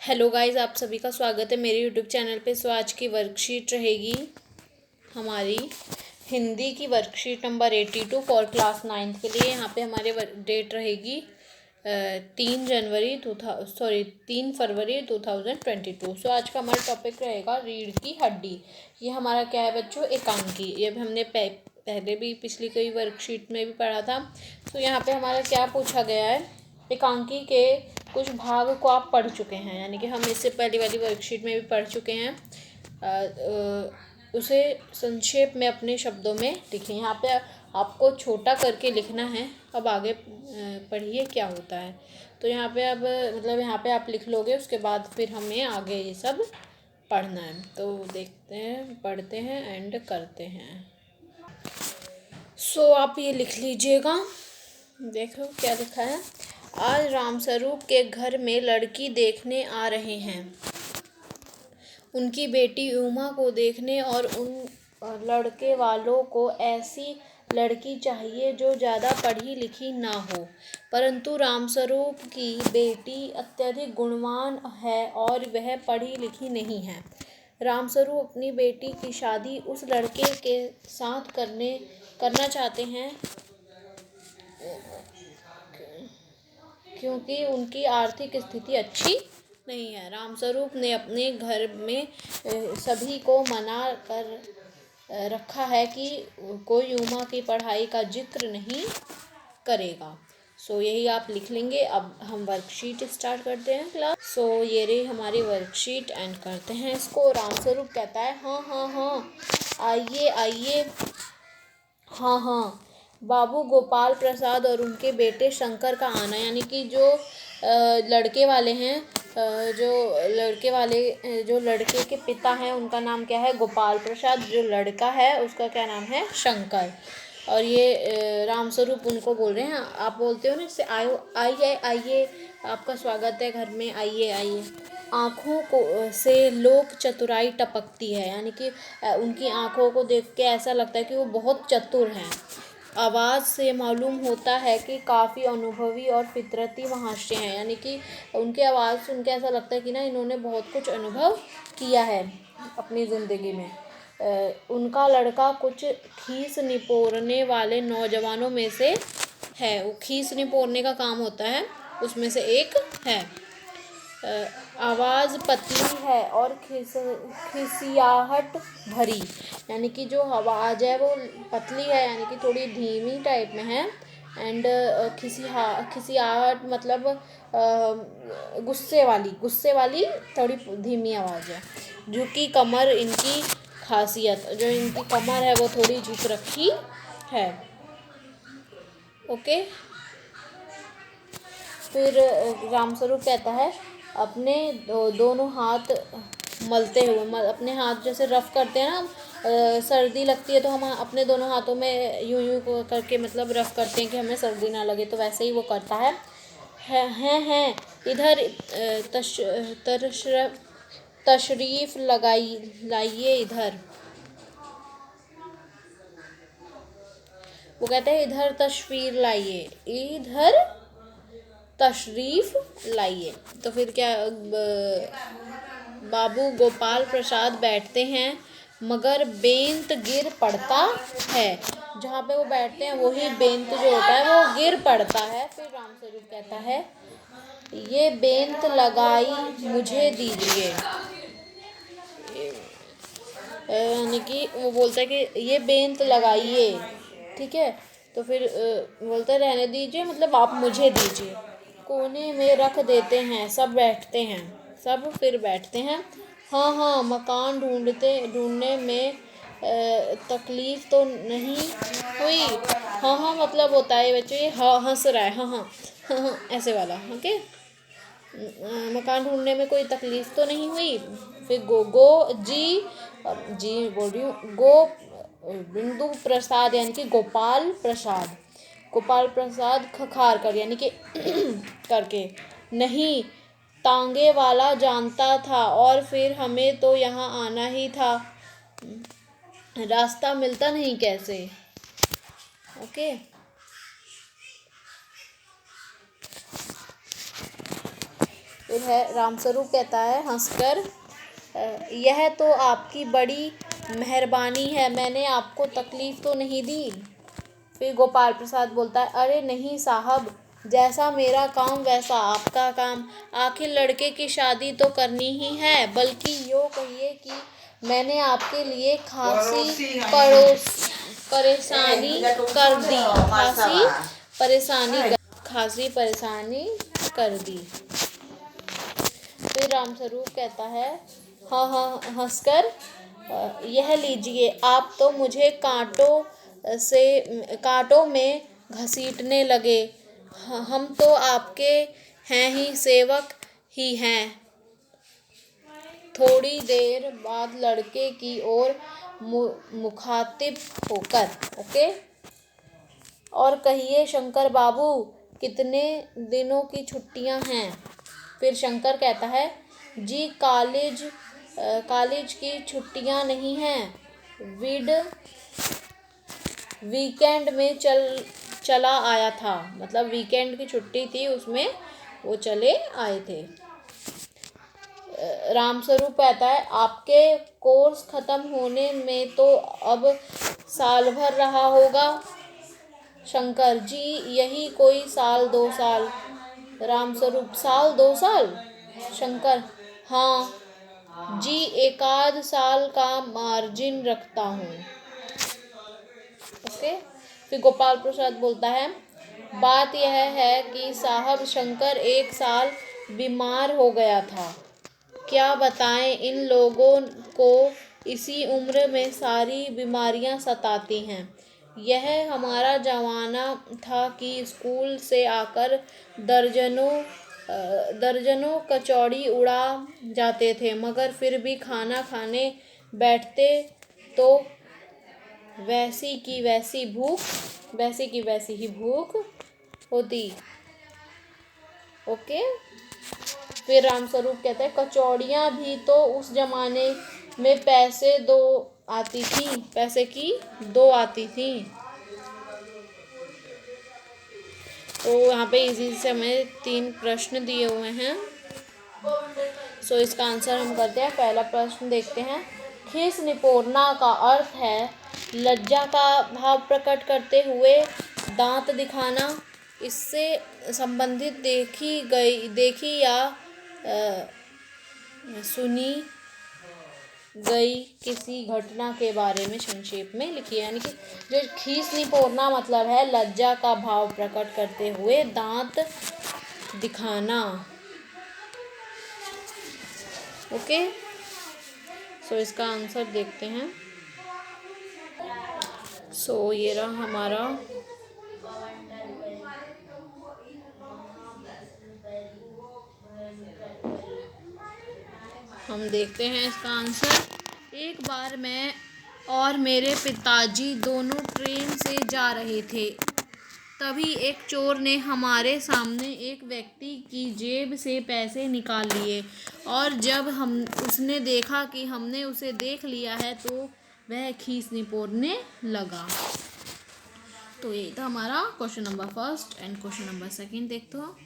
Hello guys, आप सभी का स्वागत है मेरे यूट्यूब चैनल पे। सो आज की वर्कशीट रहेगी हमारी हिंदी की worksheet number 82 for class 9th के लिए। यहाँ पे हमारे डेट रहेगी 3 फरवरी 2022। सो आज का हमारा टॉपिक रहेगा रीढ़ की हड्डी। ये हमारा क्या है बच्चों? एकांकी। ये हमने पहले भी पिछली कई वर्कशीट में भी पढ़ा था। तो यहाँ पे हमारा क्या पूछा गया है, एकांकी के कुछ भाग को आप पढ़ चुके हैं, यानी कि हम इससे पहली वाली वर्कशीट में भी पढ़ चुके हैं। उसे संक्षेप में अपने शब्दों में लिखें। यहाँ पे आपको छोटा करके लिखना है। अब आगे पढ़िए क्या होता है। तो यहाँ पे अब मतलब यहाँ पे आप लिख लोगे, उसके बाद फिर हमें आगे ये सब पढ़ना है। तो देखते हैं, पढ़ते हैं एंड करते हैं। सो आप ये लिख लीजिएगा। देखो क्या लिखा है। आज रामस्वरूप के घर में लड़की देखने आ रहे हैं। उनकी बेटी उमा को देखने, और उन लड़के वालों को ऐसी लड़की चाहिए जो ज़्यादा पढ़ी लिखी ना हो। परंतु रामस्वरूप की बेटी अत्यधिक गुणवान है और वह पढ़ी लिखी नहीं है। रामस्वरूप अपनी बेटी की शादी उस लड़के के साथ करना चाहते हैं क्योंकि उनकी आर्थिक स्थिति अच्छी नहीं है। रामस्वरूप ने अपने घर में सभी को मना कर रखा है कि कोई उमा की पढ़ाई का जिक्र नहीं करेगा। सो यही आप लिख लेंगे। अब हम वर्कशीट स्टार्ट करते हैं क्लास। सो ये रही हमारी वर्कशीट एंड करते हैं इसको। रामस्वरूप कहता है, हाँ हाँ हाँ, आइए आइए, हाँ हाँ। बाबू गोपाल प्रसाद और उनके बेटे शंकर का आना, यानी कि जो लड़के वाले हैं, जो लड़के के पिता हैं उनका नाम क्या है? गोपाल प्रसाद। जो लड़का है उसका क्या नाम है? शंकर। और ये रामस्वरूप उनको बोल रहे हैं। आप बोलते हो ना इससे, आइए आइए, आपका स्वागत है घर में, आइए आइए। आँखों को से लोक चतुराई टपकती है, यानी कि उनकी आँखों को देख के ऐसा लगता है कि वो बहुत चतुर हैं। आवाज़ से मालूम होता है कि काफ़ी अनुभवी और फितरती महाशय हैं, यानी कि उनकी आवाज़ सुन के ऐसा लगता है कि ना इन्होंने बहुत कुछ अनुभव किया है अपनी ज़िंदगी में। उनका लड़का कुछ खीस निपोरने वाले नौजवानों में से है। वो खीस निपोरने का काम होता है, उसमें से एक है। आवाज़ पतली है और खिसियाहट भरी, यानी कि जो आवाज़ है वो पतली है, यानी कि थोड़ी धीमी टाइप में है। एंड खिसियाहट मतलब गुस्से वाली थोड़ी धीमी आवाज़ है। झुकी कमर इनकी खासियत, जो इनकी कमर है वो थोड़ी झुक रखी है। ओके। फिर रामस्वरूप कहता है, अपने दोनों हाथ मलते हुए, अपने हाथ जैसे रफ करते हैं ना, सर्दी लगती है तो हम अपने दोनों हाथों में यूं यूं करके मतलब रफ करते हैं कि हमें सर्दी ना लगे, तो वैसे ही वो करता है। हैं इधर तशरीफ लाइए इधर। वो कहते हैं इधर तशरीफ लाइए, इधर तशरीफ लाइए। तो फिर क्या, बाबू गोपाल प्रसाद बैठते हैं, मगर बेंत गिर पड़ता है। जहाँ पे वो बैठते हैं वही बेंत जो होता है वो गिर पड़ता है। फिर रामस्वरूप कहता है, ये बेंत लगाई मुझे दीजिए। यानी कि वो बोलता है कि ये बेंत लगाइए, ठीक है। तो फिर बोलता है रहने दीजिए, मतलब आप मुझे दीजिए। कोने में रख देते हैं, सब बैठते हैं, सब फिर बैठते हैं। हाँ हाँ, मकान ढूंढने में तकलीफ तो नहीं हुई। हाँ हाँ मतलब होता है बच्चों, ये हाँ हंस रहा है, हाँ हाँ हाँ हाँ ऐसे वाला। ओके। मकान ढूंढने में कोई तकलीफ तो नहीं हुई। फिर जी बोल रही हूँ, बिंदु प्रसाद यानी कि गोपाल प्रसाद खखार कर, यानी कि करके, नहीं तांगे वाला जानता था, और फिर हमें तो यहाँ आना ही था, रास्ता मिलता नहीं कैसे। ओके। फिर है रामस्वरूप कहता है हंसकर, यह तो आपकी बड़ी मेहरबानी है, मैंने आपको तकलीफ़ तो नहीं दी। फिर गोपाल प्रसाद बोलता है, अरे नहीं साहब, जैसा मेरा काम वैसा आपका काम, आखिर लड़के की शादी तो करनी ही है, बल्कि यूँ कहिए कि मैंने आपके लिए खासी परेशानी कर दी, खासी परेशानी कर दी। फिर रामस्वरूप कहता है हाँ हाँ हंसकर, यह लीजिए, आप तो मुझे कांटों में घसीटने लगे, हम तो आपके हैं ही सेवक ही हैं। थोड़ी देर बाद लड़के की ओर मुखातिब होकर, ओके, और कहिए शंकर बाबू, कितने दिनों की छुट्टियां हैं। फिर शंकर कहता है, जी कॉलेज की छुट्टियां नहीं हैं, वीकेंड में चला आया था, मतलब वीकेंड की छुट्टी थी, उसमें वो चले आए थे। रामस्वरूप कहता है, आपके कोर्स ख़त्म होने में तो अब साल भर रहा होगा। शंकर, जी यही कोई साल 2 साल। रामस्वरूप, साल 2 साल। शंकर, हाँ जी, 1 आध साल का मार्जिन रखता हूँ। ओके। फिर गोपाल प्रसाद बोलता है, बात यह है कि साहब शंकर 1 साल बीमार हो गया था। क्या बताएं, इन लोगों को इसी उम्र में सारी बीमारियां सताती हैं। यह हमारा जमाना था कि स्कूल से आकर दर्जनों कचौड़ी उड़ा जाते थे, मगर फिर भी खाना खाने बैठते तो वैसी की वैसी ही भूख होती। ओके। फिर रामस्वरूप कहते हैं, कचौड़ियाँ भी तो उस जमाने में पैसे की 2 आती थी। तो यहाँ पे इसी से हमें 3 प्रश्न दिए हुए हैं। सो इसका आंसर हम करते हैं। पहला प्रश्न देखते हैं। खीस निपोरना का अर्थ है लज्जा का भाव प्रकट करते हुए दांत दिखाना। इससे संबंधित देखी या सुनी गई किसी घटना के बारे में संक्षेप में लिखिए। यानी कि जो खीस निपोरना मतलब है लज्जा का भाव प्रकट करते हुए दांत दिखाना। ओके। सो इसका आंसर देखते हैं। सो ये रहा हमारा हम देखते हैं इसका आंसर। एक बार मैं और मेरे पिताजी दोनों ट्रेन से जा रहे थे, तभी एक चोर ने हमारे सामने एक व्यक्ति की जेब से पैसे निकाल लिए, और जब उसने देखा कि हमने उसे देख लिया है तो वह खीस निपोरने लगा। तो यही था हमारा question number 1 and question number 2 देखते हो।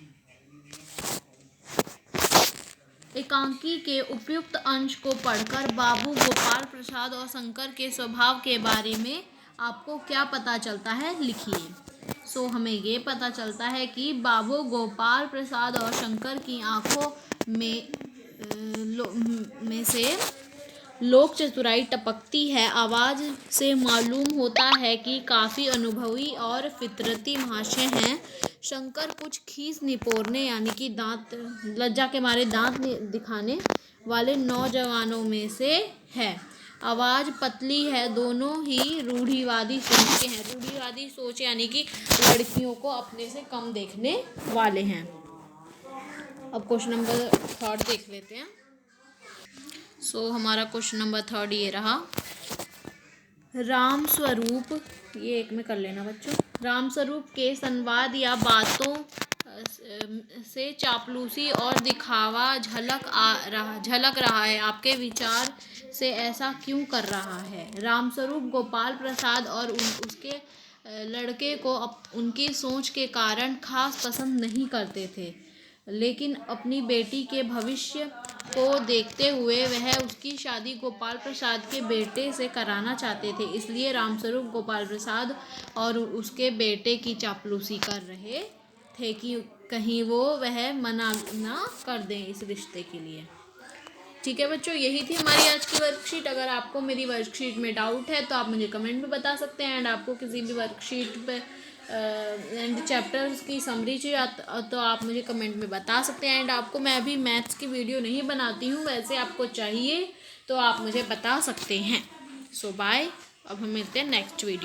एकांकी के उपयुक्त अंश को पढ़कर बाबू गोपाल प्रसाद और शंकर के स्वभाव के बारे में आपको क्या पता चलता है, लिखिए। सो हमें ये पता चलता है कि बाबू गोपाल प्रसाद और शंकर की आंखों में से लोक चतुराई टपकती है। आवाज़ से मालूम होता है कि काफ़ी अनुभवी और फितरती महाशय हैं। शंकर कुछ खीस निपोरने यानी कि लज्जा के मारे दांत दिखाने वाले नौजवानों में से है। आवाज़ पतली है, दोनों ही रूढ़िवादी सोच के हैं। रूढ़िवादी सोच यानी कि लड़कियों को अपने से कम देखने वाले हैं। अब क्वेश्चन नंबर 3 देख लेते हैं। सो हमारा क्वेश्चन नंबर 3 ये रहा। रामस्वरूप, ये एक में कर लेना बच्चों। रामस्वरूप के संवाद या बातों से चापलूसी और दिखावा झलक रहा है। आपके विचार से ऐसा क्यों कर रहा है? रामस्वरूप गोपाल प्रसाद और उसके लड़के को उनकी सोच के कारण खास पसंद नहीं करते थे। लेकिन अपनी बेटी के भविष्य को देखते हुए वह उसकी शादी गोपाल प्रसाद के बेटे से कराना चाहते थे। इसलिए रामस्वरूप गोपाल प्रसाद और उसके बेटे की चापलूसी कर रहे थे कि कहीं वह मना ना कर दें इस रिश्ते के लिए। ठीक है बच्चों, यही थी हमारी आज की वर्कशीट। अगर आपको मेरी वर्कशीट में डाउट है तो आप मुझे कमेंट में बता सकते हैं। एंड आपको किसी भी वर्कशीट पे एंड चैप्टर्स की समरी चाहिए तो आप मुझे कमेंट में बता सकते हैं। एंड आपको मैं अभी मैथ्स की वीडियो नहीं बनाती हूँ, वैसे आपको चाहिए तो आप मुझे बता सकते हैं। सो बाय, अब हम मिलते हैं नेक्स्ट वीडियो।